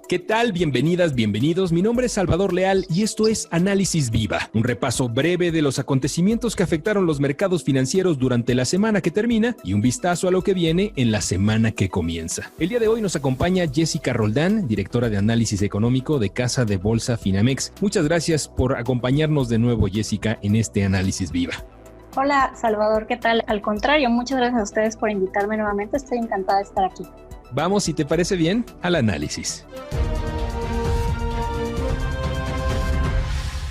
¿Qué tal? Bienvenidas, bienvenidos. Mi nombre es Salvador Leal y esto es Análisis Viva, un repaso breve de los acontecimientos que afectaron los mercados financieros durante la semana que termina y un vistazo a lo que viene en la semana que comienza. El día de hoy nos acompaña Jessica Roldán, directora de Análisis Económico de Casa de Bolsa Finamex. Muchas gracias por acompañarnos de nuevo, Jessica, en este Análisis Viva. Hola, Salvador, ¿qué tal? Al contrario, muchas gracias a ustedes por invitarme nuevamente. Estoy encantada de estar aquí. Vamos, si te parece bien, al análisis.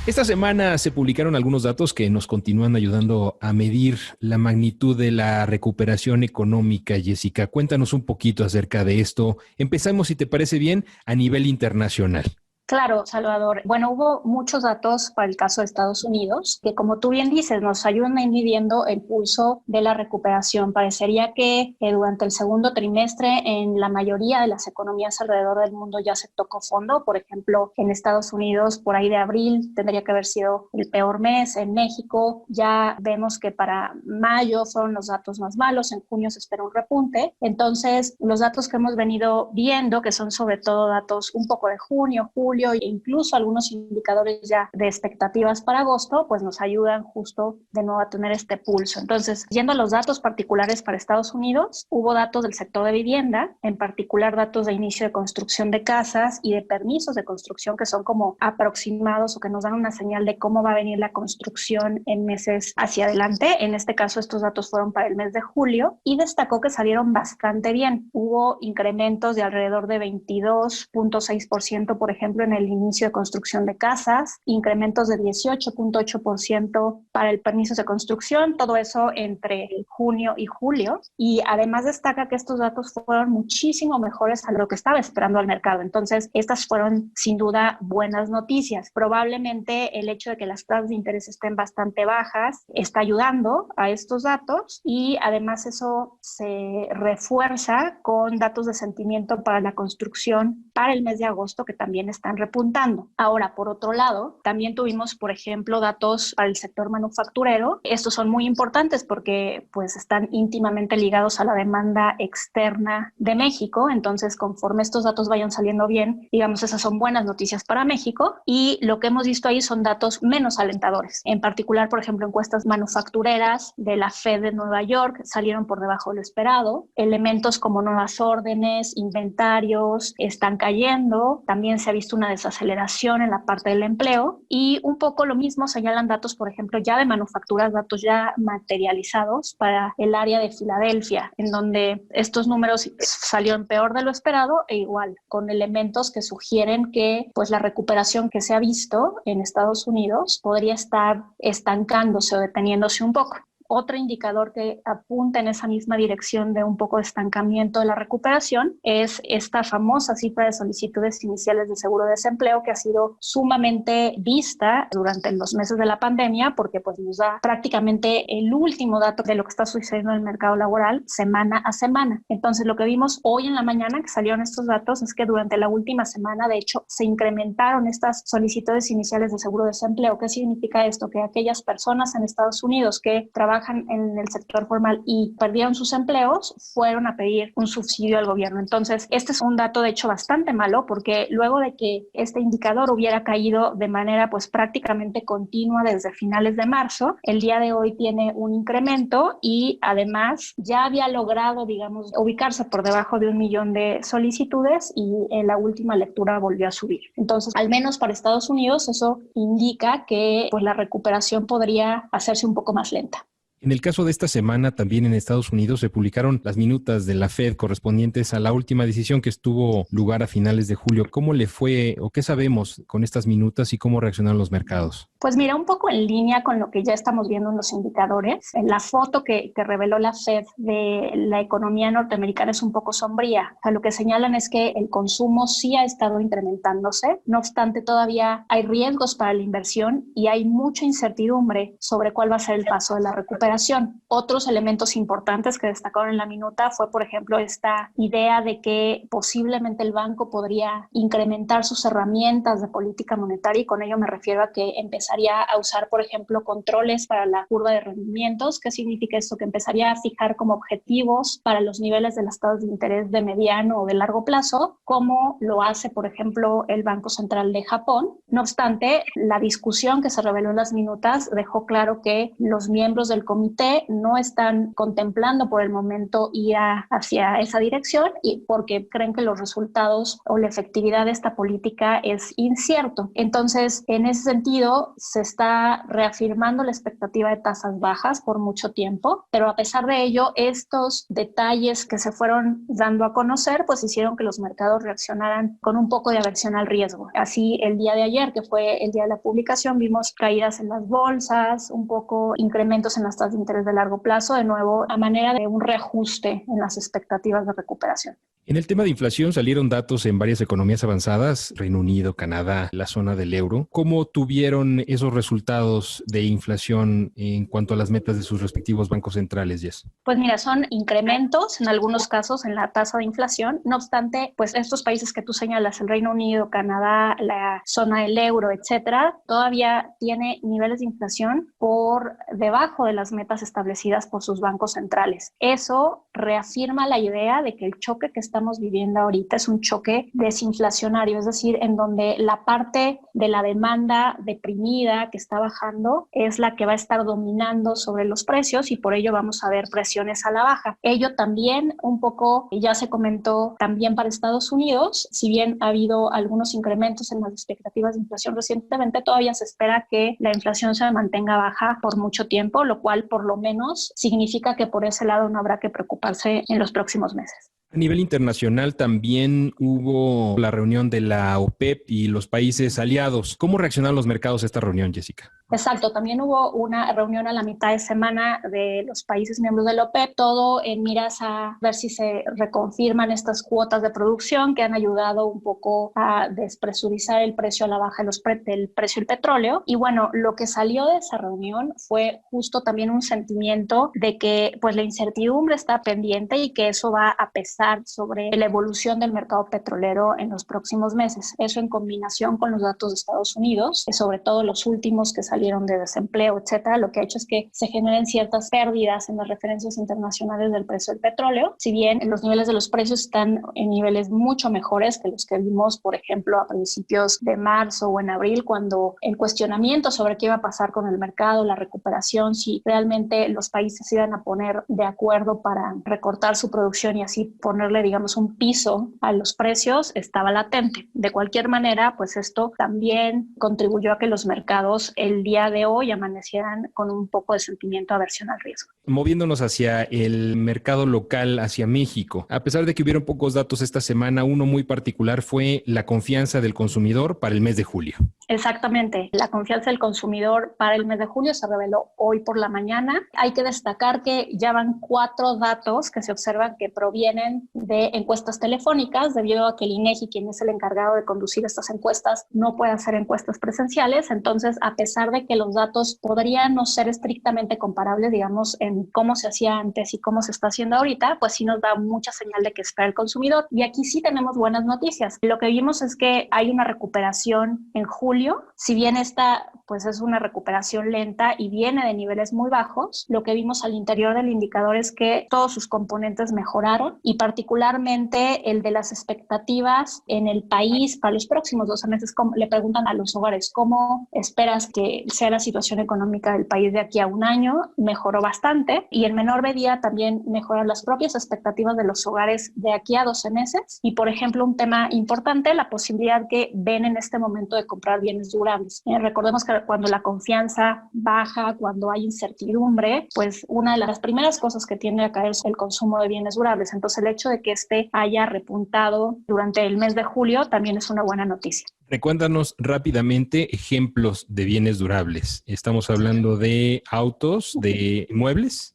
Esta semana se publicaron algunos datos que nos continúan ayudando a medir la magnitud de la recuperación económica. Jessica, cuéntanos un poquito acerca de esto. Empezamos, si te parece bien, a nivel internacional. Claro, Salvador. Bueno, hubo muchos datos para el caso de Estados Unidos que, como tú bien dices, nos ayudan a ir midiendo el pulso de la recuperación. Parecería que durante el segundo trimestre en la mayoría de las economías alrededor del mundo ya se tocó fondo. Por ejemplo, en Estados Unidos, por ahí de abril, tendría que haber sido el peor mes. En México ya vemos que para mayo fueron los datos más malos. En junio se espera un repunte. Entonces, los datos que hemos venido viendo, que son sobre todo datos un poco de junio, julio, e incluso algunos indicadores ya de expectativas para agosto, pues nos ayudan justo de nuevo a tener este pulso. Entonces, yendo a los datos particulares para Estados Unidos, hubo datos del sector de vivienda, en particular datos de inicio de construcción de casas y de permisos de construcción que son como aproximados o que nos dan una señal de cómo va a venir la construcción en meses hacia adelante. En este caso, estos datos fueron para el mes de julio y destacó que salieron bastante bien. Hubo incrementos de alrededor de 22.6%, por ejemplo, en el inicio de construcción de casas, incrementos de 18.8% para el permiso de construcción, todo eso entre junio y julio. Y además destaca que estos datos fueron muchísimo mejores a lo que estaba esperando el mercado. Entonces, estas fueron sin duda buenas noticias. Probablemente el hecho de que las tasas de interés estén bastante bajas está ayudando a estos datos y además eso se refuerza con datos de sentimiento para la construcción para el mes de agosto que también están repuntando. Ahora, por otro lado, también tuvimos, por ejemplo, datos para el sector manufacturero. Estos son muy importantes porque pues están íntimamente ligados a la demanda externa de México. Entonces, conforme estos datos vayan saliendo bien, digamos, esas son buenas noticias para México. Y lo que hemos visto ahí son datos menos alentadores. En particular, por ejemplo, encuestas manufactureras de la Fed de Nueva York salieron por debajo de lo esperado. Elementos como nuevas órdenes, inventarios están cayendo. También se ha visto una desaceleración en la parte del empleo y un poco lo mismo señalan datos, por ejemplo, ya de manufacturas, datos ya materializados para el área de Filadelfia, en donde estos números salieron peor de lo esperado e igual con elementos que sugieren que pues la recuperación que se ha visto en Estados Unidos podría estar estancándose o deteniéndose un poco. Otro indicador que apunta en esa misma dirección de un poco de estancamiento de la recuperación es esta famosa cifra de solicitudes iniciales de seguro de desempleo que ha sido sumamente vista durante los meses de la pandemia porque pues nos da prácticamente el último dato de lo que está sucediendo en el mercado laboral semana a semana. Entonces lo que vimos hoy en la mañana que salieron estos datos es que durante la última semana de hecho se incrementaron estas solicitudes iniciales de seguro de desempleo. ¿Qué significa esto? Que aquellas personas en Estados Unidos que trabajan en el sector formal y perdieron sus empleos, fueron a pedir un subsidio al gobierno. Entonces, este es un dato de hecho bastante malo porque luego de que este indicador hubiera caído de manera pues prácticamente continua desde finales de marzo, el día de hoy tiene un incremento y además ya había logrado, digamos, ubicarse por debajo de 1 millón de solicitudes y en la última lectura volvió a subir. Entonces, al menos para Estados Unidos, eso indica que pues la recuperación podría hacerse un poco más lenta. En el caso de esta semana, también en Estados Unidos se publicaron las minutas de la Fed correspondientes a la última decisión que tuvo lugar a finales de julio. ¿Cómo le fue o qué sabemos con estas minutas y cómo reaccionaron los mercados? Pues mira, un poco en línea con lo que ya estamos viendo en los indicadores. En la foto que reveló la Fed de la economía norteamericana es un poco sombría. O sea, lo que señalan es que el consumo sí ha estado incrementándose. No obstante, todavía hay riesgos para la inversión y hay mucha incertidumbre sobre cuál va a ser el paso de la recuperación. recuperación. Otros elementos importantes que destacaron en la minuta fue, por ejemplo, esta idea de que posiblemente el banco podría incrementar sus herramientas de política monetaria, y con ello me refiero a que empezaría a usar, por ejemplo, controles para la curva de rendimientos. ¿Qué significa esto? Que empezaría a fijar como objetivos para los niveles de las tasas de interés de mediano o de largo plazo, como lo hace, por ejemplo, el Banco Central de Japón. No obstante, la discusión que se reveló en las minutas dejó claro que los miembros del comité no están contemplando por el momento ir hacia esa dirección, y porque creen que los resultados o la efectividad de esta política es incierto. Entonces, en ese sentido, se está reafirmando la expectativa de tasas bajas por mucho tiempo, pero a pesar de ello, estos detalles que se fueron dando a conocer, pues hicieron que los mercados reaccionaran con un poco de aversión al riesgo. Así, el día de ayer, que fue el día de la publicación, vimos caídas en las bolsas, un poco incrementos en las tasas de interés de largo plazo, de nuevo a manera de un reajuste en las expectativas de recuperación. En el tema de inflación salieron datos en varias economías avanzadas, Reino Unido, Canadá, la zona del euro. ¿Cómo tuvieron esos resultados de inflación en cuanto a las metas de sus respectivos bancos centrales, Jess? Pues mira, son incrementos en algunos casos en la tasa de inflación. No obstante, pues estos países que tú señalas, el Reino Unido, Canadá, la zona del euro, etcétera, todavía tiene niveles de inflación por debajo de las metas establecidas por sus bancos centrales. Eso reafirma la idea de que el choque que estamos viviendo ahorita es un choque desinflacionario, es decir, en donde la parte de la demanda deprimida que está bajando es la que va a estar dominando sobre los precios, y por ello vamos a ver presiones a la baja. Ello también un poco ya se comentó también para Estados Unidos. Si bien ha habido algunos incrementos en las expectativas de inflación recientemente, todavía se espera que la inflación se mantenga baja por mucho tiempo, lo cual por lo menos significa que por ese lado no habrá que preocuparse en los próximos meses. A nivel internacional también hubo la reunión de la OPEP y los países aliados. ¿Cómo reaccionaron los mercados a esta reunión, Jessica? Exacto, también hubo una reunión a la mitad de semana de los países miembros de la OPEP, todo en miras a ver si se reconfirman estas cuotas de producción que han ayudado un poco a despresurizar el precio a la baja del precio del petróleo. Y bueno, lo que salió de esa reunión fue justo también un sentimiento de que pues la incertidumbre está pendiente y que eso va a pesar sobre la evolución del mercado petrolero en los próximos meses. Eso en combinación con los datos de Estados Unidos, sobre todo los últimos que salieron de desempleo, etcétera, lo que ha hecho es que se generen ciertas pérdidas en las referencias internacionales del precio del petróleo. Si bien los niveles de los precios están en niveles mucho mejores que los que vimos, por ejemplo, a principios de marzo o en abril, cuando el cuestionamiento sobre qué iba a pasar con el mercado, la recuperación, si realmente los países se iban a poner de acuerdo para recortar su producción y así ponerle, digamos, un piso a los precios, estaba latente. De cualquier manera, pues esto también contribuyó a que los mercados el día de hoy amanecieran con un poco de sentimiento de aversión al riesgo. Moviéndonos hacia el mercado local, hacia México, a pesar de que hubieron pocos datos esta semana, uno muy particular fue la confianza del consumidor para el mes de julio. Exactamente. La confianza del consumidor para el mes de julio se reveló hoy por la mañana. Hay que destacar que ya van 4 datos que se observan que provienen de encuestas telefónicas, debido a que el INEGI, quien es el encargado de conducir estas encuestas, no puede hacer encuestas presenciales. Entonces, a pesar de que los datos podrían no ser estrictamente comparables, digamos, en cómo se hacía antes y cómo se está haciendo ahorita, pues sí nos da mucha señal de que espera el consumidor. Y aquí sí tenemos buenas noticias. Lo que vimos es que hay una recuperación en julio. Si bien esta pues es una recuperación lenta y viene de niveles muy bajos, lo que vimos al interior del indicador es que todos sus componentes mejoraron, y particularmente el de las expectativas en el país para los próximos 12 meses. Le preguntan a los hogares, ¿cómo esperas que sea la situación económica del país de aquí a un año? Mejoró bastante, y en menor medida también mejoran las propias expectativas de los hogares de aquí a 12 meses. Y por ejemplo, un tema importante, la posibilidad que ven en este momento de comprar bienes durables. Recordemos que cuando la confianza baja, cuando hay incertidumbre, pues una de las primeras cosas que tiende a caer es el consumo de bienes durables. Entonces, el hecho de que este haya repuntado durante el mes de julio también es una buena noticia. Recuérdanos rápidamente ejemplos de bienes durables. Estamos hablando de autos, de muebles.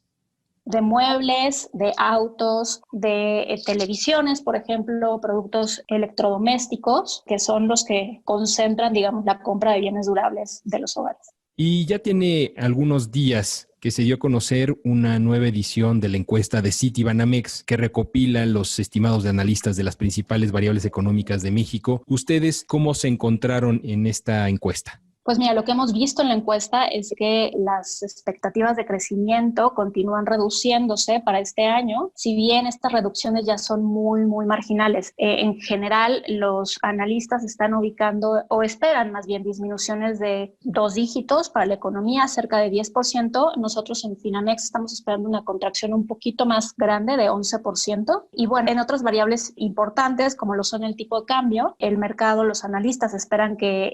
De muebles, de autos, de televisiones, por ejemplo, productos electrodomésticos, que son los que concentran, digamos, la compra de bienes durables de los hogares. Y ya tiene algunos días que se dio a conocer una nueva edición de la encuesta de Citibanamex que recopila los estimados de analistas de las principales variables económicas de México. ¿Ustedes cómo se encontraron en esta encuesta? Pues mira, lo que hemos visto en la encuesta es que las expectativas de crecimiento continúan reduciéndose para este año, si bien estas reducciones ya son muy marginales. En general, los analistas están ubicando o esperan más bien disminuciones de 2 dígitos para la economía, cerca de 10%. Nosotros en Finamex estamos esperando una contracción un poquito más grande de 11%. Y bueno, en otras variables importantes, como lo son el tipo de cambio, el mercado, los analistas esperan que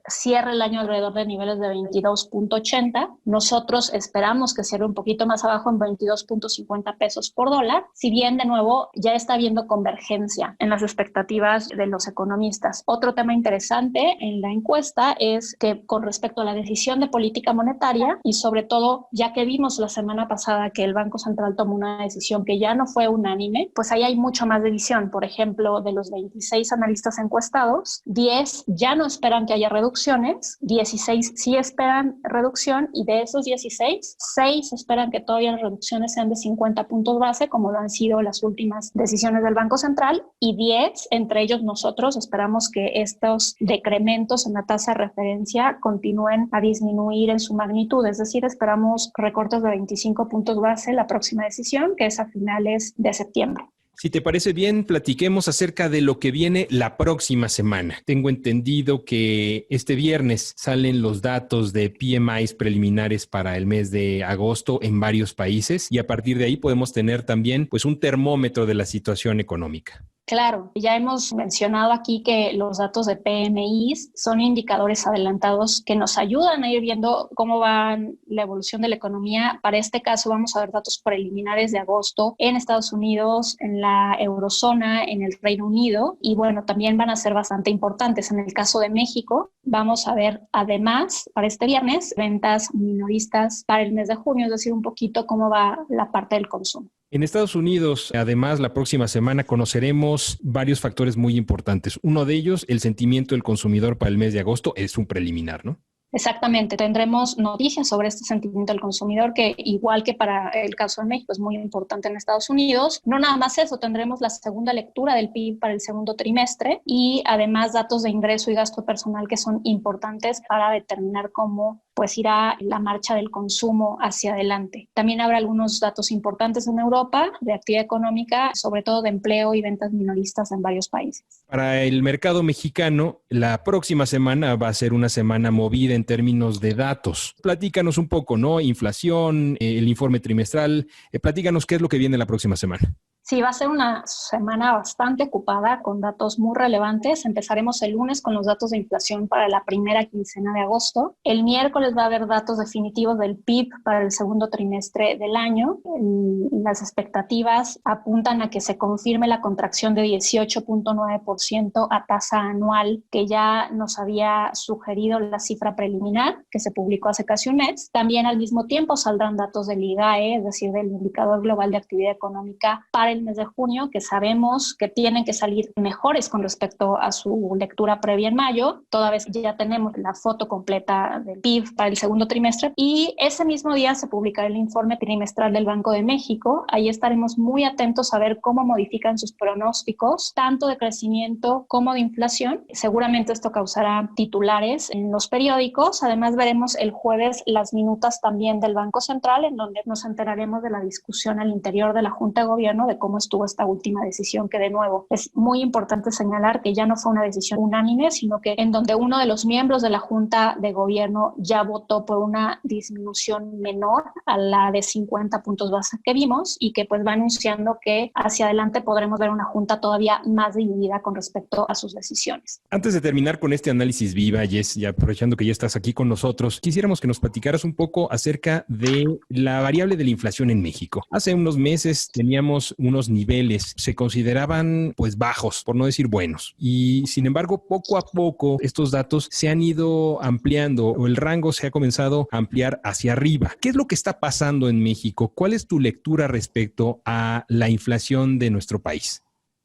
cierre el año alrededor de niveles de 22.80. Nosotros esperamos que cierre un poquito más abajo en 22.50 pesos por dólar, si bien de nuevo ya está habiendo convergencia en las expectativas de los economistas. Otro tema interesante en la encuesta es que con respecto a la decisión de política monetaria y sobre todo ya que vimos la semana pasada que el Banco Central tomó una decisión que ya no fue unánime, pues ahí hay mucho más división. Por ejemplo, de los 26 analistas encuestados, 10 ya no esperan que haya reducciones, 16 sí esperan reducción y de esos 16, 6 esperan que todavía las reducciones sean de 50 puntos base, como lo han sido las últimas decisiones del Banco Central, y 10, entre ellos nosotros, esperamos que estos decrementos en la tasa de referencia continúen a disminuir en su magnitud, es decir, esperamos recortes de 25 puntos base la próxima decisión, que es a finales de septiembre. Si te parece bien, platiquemos acerca de lo que viene la próxima semana. Tengo entendido que este viernes salen los datos de PMIs preliminares para el mes de agosto en varios países y a partir de ahí podemos tener también pues un termómetro de la situación económica. Claro, ya hemos mencionado aquí que los datos de PMIs son indicadores adelantados que nos ayudan a ir viendo cómo va la evolución de la economía. Para este caso vamos a ver datos preliminares de agosto en Estados Unidos, en la eurozona, en el Reino Unido y bueno, también van a ser bastante importantes. En el caso de México vamos a ver además para este viernes ventas minoristas para el mes de junio, es decir, un poquito cómo va la parte del consumo. En Estados Unidos, además, la próxima semana conoceremos varios factores muy importantes. Uno de ellos, el sentimiento del consumidor para el mes de agosto, es un preliminar, ¿no? Exactamente, tendremos noticias sobre este sentimiento del consumidor que igual que para el caso de México es muy importante en Estados Unidos. No nada más eso, tendremos la segunda lectura del PIB para el segundo trimestre y además datos de ingreso y gasto personal que son importantes para determinar cómo pues irá la marcha del consumo hacia adelante. También habrá algunos datos importantes en Europa de actividad económica, sobre todo de empleo y ventas minoristas en varios países. Para el mercado mexicano, la próxima semana va a ser una semana movida en términos de datos. Platícanos un poco, ¿no? Inflación, el informe trimestral. Platícanos qué es lo que viene la próxima semana. Sí, va a ser una semana bastante ocupada con datos muy relevantes. Empezaremos el lunes con los datos de inflación para la primera quincena de agosto. El miércoles va a haber datos definitivos del PIB para el segundo trimestre del año. Las expectativas apuntan a que se confirme la contracción de 18.9% a tasa anual que ya nos había sugerido la cifra preliminar que se publicó hace casi un mes. También al mismo tiempo saldrán datos del IGAE, es decir, del Indicador Global de Actividad Económica para el mes de junio, que sabemos que tienen que salir mejores con respecto a su lectura previa en mayo, toda vez que ya tenemos la foto completa del PIB para el segundo trimestre. Y ese mismo día se publicará el informe trimestral del Banco de México. Ahí estaremos muy atentos a ver cómo modifican sus pronósticos, tanto de crecimiento como de inflación. Seguramente esto causará titulares en los periódicos. Además, veremos el jueves las minutas también del Banco Central, en donde nos enteraremos de la discusión al interior de la Junta de Gobierno de cómo estuvo esta última decisión, que de nuevo es muy importante señalar que ya no fue una decisión unánime, sino que en donde uno de los miembros de la Junta de Gobierno ya votó por una disminución menor a la de 50 puntos base que vimos y que pues va anunciando que hacia adelante podremos ver una Junta todavía más dividida con respecto a sus decisiones. Antes de terminar con este análisis viva, Jess, y aprovechando que ya estás aquí con nosotros, quisiéramos que nos platicaras un poco acerca de la variable de la inflación en México. Hace unos meses teníamos unos niveles, se consideraban pues bajos, por no decir buenos. Y sin embargo, poco a poco estos datos se han ido ampliando o el rango se ha comenzado a ampliar hacia arriba. ¿Qué es lo que está pasando en México? ¿Cuál es tu lectura respecto a la inflación de nuestro país?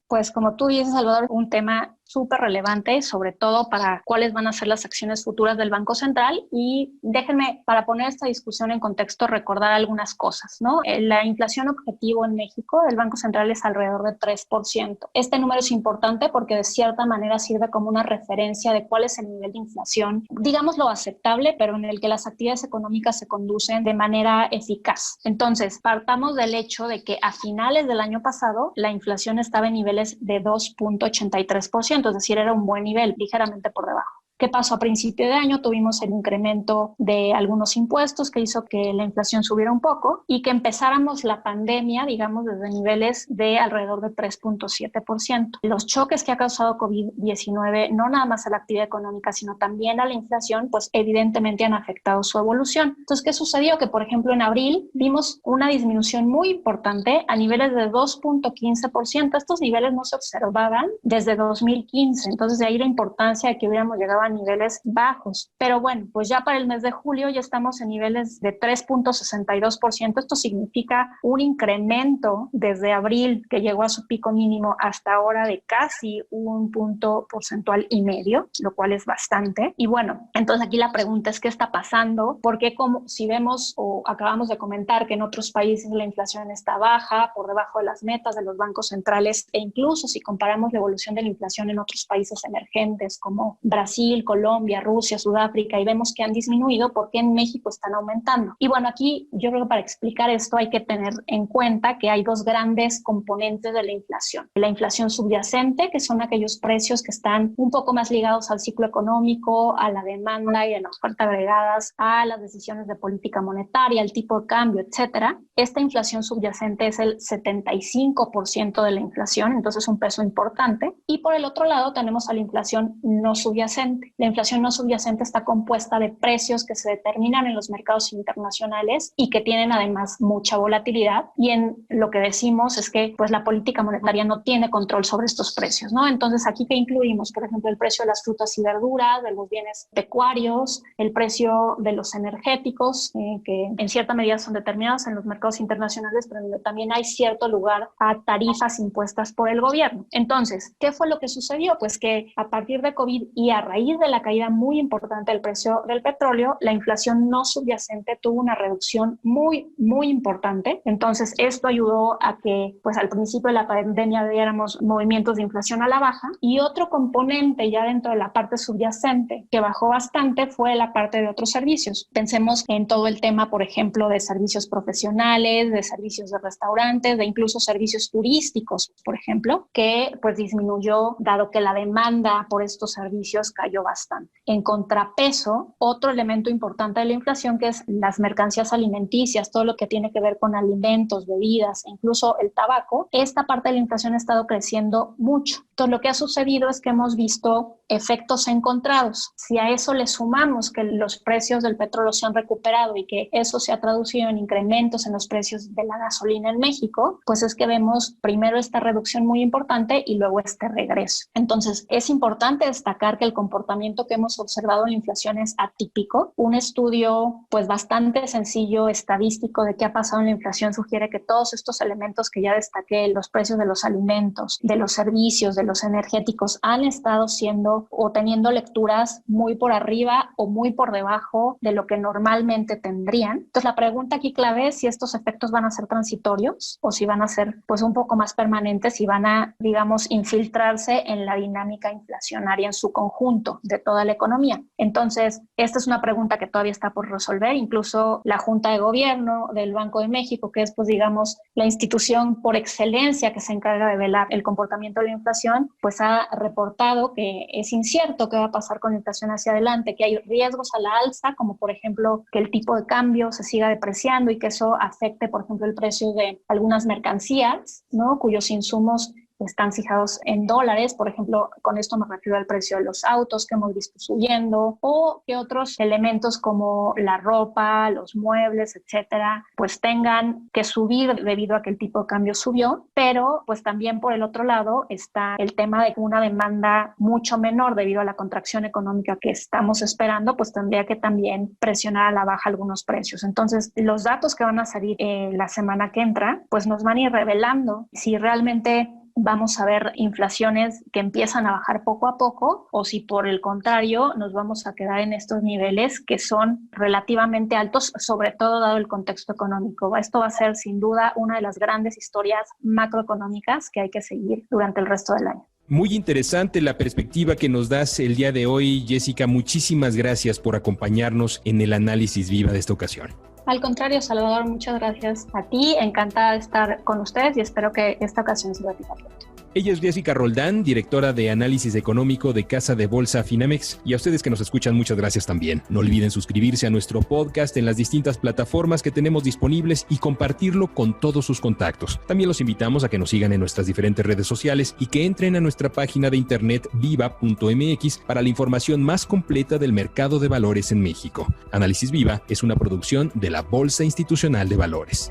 Pues como tú dices, Salvador, un tema súper relevante, sobre todo para cuáles van a ser las acciones futuras del Banco Central. Y déjenme, para poner esta discusión en contexto, recordar algunas cosas, ¿no? La inflación objetivo en México del Banco Central es alrededor de 3%. Este número es importante porque de cierta manera sirve como una referencia de cuál es el nivel de inflación, digámoslo aceptable, pero en el que las actividades económicas se conducen de manera eficaz. Entonces, partamos del hecho de que a finales del año pasado la inflación estaba en niveles de 2.83%, es decir, era un buen nivel, ligeramente por debajo. ¿Qué pasó? A principio de año tuvimos el incremento de algunos impuestos que hizo que la inflación subiera un poco y que empezáramos la pandemia, digamos, desde niveles de alrededor de 3.7%. Los choques que ha causado COVID-19, no nada más a la actividad económica, sino también a la inflación, pues evidentemente han afectado su evolución. Entonces, ¿qué sucedió? Que, por ejemplo, en abril vimos una disminución muy importante a niveles de 2.15%. Estos niveles no se observaban desde 2015. Entonces, de ahí la importancia de que hubiéramos llegado a niveles bajos. Pero bueno, pues ya para el mes de julio ya estamos en niveles de 3.62%. Esto significa un incremento desde abril, que llegó a su pico mínimo, hasta ahora de casi 1 punto porcentual y medio, lo cual es bastante. Y bueno, entonces aquí la pregunta es: ¿qué está pasando? Porque como si vemos o acabamos de comentar que en otros países la inflación está baja, por debajo de las metas de los bancos centrales, e incluso si comparamos la evolución de la inflación en otros países emergentes como Brasil, Colombia, Rusia, Sudáfrica, y vemos que han disminuido, ¿por qué en México están aumentando? Y bueno, aquí yo creo que para explicar esto hay que tener en cuenta que hay dos grandes componentes de la inflación. La inflación subyacente, que son aquellos precios que están un poco más ligados al ciclo económico, a la demanda y a la oferta agregadas a las decisiones de política monetaria, al tipo de cambio, etcétera. Esta inflación subyacente es el 75% de la inflación, entonces es un peso importante. Y por el otro lado tenemos a la inflación no subyacente. La inflación no subyacente está compuesta de precios que se determinan en los mercados internacionales y que tienen además mucha volatilidad, y en lo que decimos es que pues la política monetaria no tiene control sobre estos precios, ¿no? Entonces aquí, ¿qué incluimos? Por ejemplo, el precio de las frutas y verduras, de los bienes pecuarios, el precio de los energéticos, que en cierta medida son determinados en los mercados internacionales, pero también hay cierto lugar a tarifas impuestas por el gobierno. Entonces, ¿qué fue lo que sucedió? Pues que a partir de COVID y a raíz de la caída muy importante del precio del petróleo, la inflación no subyacente tuvo una reducción muy, muy importante. Entonces, esto ayudó a que, pues al principio de la pandemia viéramos movimientos de inflación a la baja. Y otro componente ya dentro de la parte subyacente que bajó bastante fue la parte de otros servicios. Pensemos en todo el tema, por ejemplo, de servicios profesionales, de servicios de restaurantes, de incluso servicios turísticos, por ejemplo, que pues disminuyó dado que la demanda por estos servicios cayó bastante. En contrapeso, otro elemento importante de la inflación, que es las mercancías alimenticias, todo lo que tiene que ver con alimentos, bebidas e incluso el tabaco, esta parte de la inflación ha estado creciendo mucho. Entonces, lo que ha sucedido es que hemos visto efectos encontrados. Si a eso le sumamos que los precios del petróleo se han recuperado y que eso se ha traducido en incrementos en los precios de la gasolina en México, pues es que vemos primero esta reducción muy importante y luego este regreso. Entonces, es importante destacar que el comportamiento que hemos observado en la inflación es atípico. Un estudio pues bastante sencillo, estadístico, de qué ha pasado en la inflación sugiere que todos estos elementos que ya destaqué, los precios de los alimentos, de los servicios, de los energéticos, han estado siendo o teniendo lecturas muy por arriba o muy por debajo de lo que normalmente tendrían. Entonces, la pregunta aquí clave es si estos efectos van a ser transitorios o si van a ser pues un poco más permanentes y van a, digamos, infiltrarse en la dinámica inflacionaria en su conjunto de toda la economía. Entonces, esta es una pregunta que todavía está por resolver. Incluso la Junta de Gobierno del Banco de México, que es, pues, digamos, la institución por excelencia que se encarga de velar el comportamiento de la inflación, pues ha reportado que es incierto qué va a pasar con la inflación hacia adelante, que hay riesgos a la alza, como por ejemplo que el tipo de cambio se siga depreciando y que eso afecte, por ejemplo, el precio de algunas mercancías, ¿no?, cuyos insumos están fijados en dólares. Por ejemplo, con esto me refiero al precio de los autos que hemos visto subiendo, o que otros elementos como la ropa, los muebles, etcétera, pues tengan que subir debido a que el tipo de cambio subió. Pero pues también por el otro lado está el tema de que una demanda mucho menor debido a la contracción económica que estamos esperando, pues tendría que también presionar a la baja algunos precios. Entonces, los datos que van a salir la semana que entra, pues nos van a ir revelando si realmente vamos a ver inflaciones que empiezan a bajar poco a poco, o si por el contrario nos vamos a quedar en estos niveles que son relativamente altos, sobre todo dado el contexto económico. Esto va a ser sin duda una de las grandes historias macroeconómicas que hay que seguir durante el resto del año. Muy interesante la perspectiva que nos das el día de hoy, Jessica. Muchísimas gracias por acompañarnos en el análisis Viva de esta ocasión. Al contrario, Salvador, muchas gracias a ti. Encantada de estar con ustedes y espero que esta ocasión se repita pronto. Ella es Jessica Roldán, directora de Análisis Económico de Casa de Bolsa Finamex. Y a ustedes que nos escuchan, muchas gracias también. No olviden suscribirse a nuestro podcast en las distintas plataformas que tenemos disponibles y compartirlo con todos sus contactos. También los invitamos a que nos sigan en nuestras diferentes redes sociales y que entren a nuestra página de internet viva.mx para la información más completa del mercado de valores en México. Análisis Viva es una producción de la Bolsa Institucional de Valores.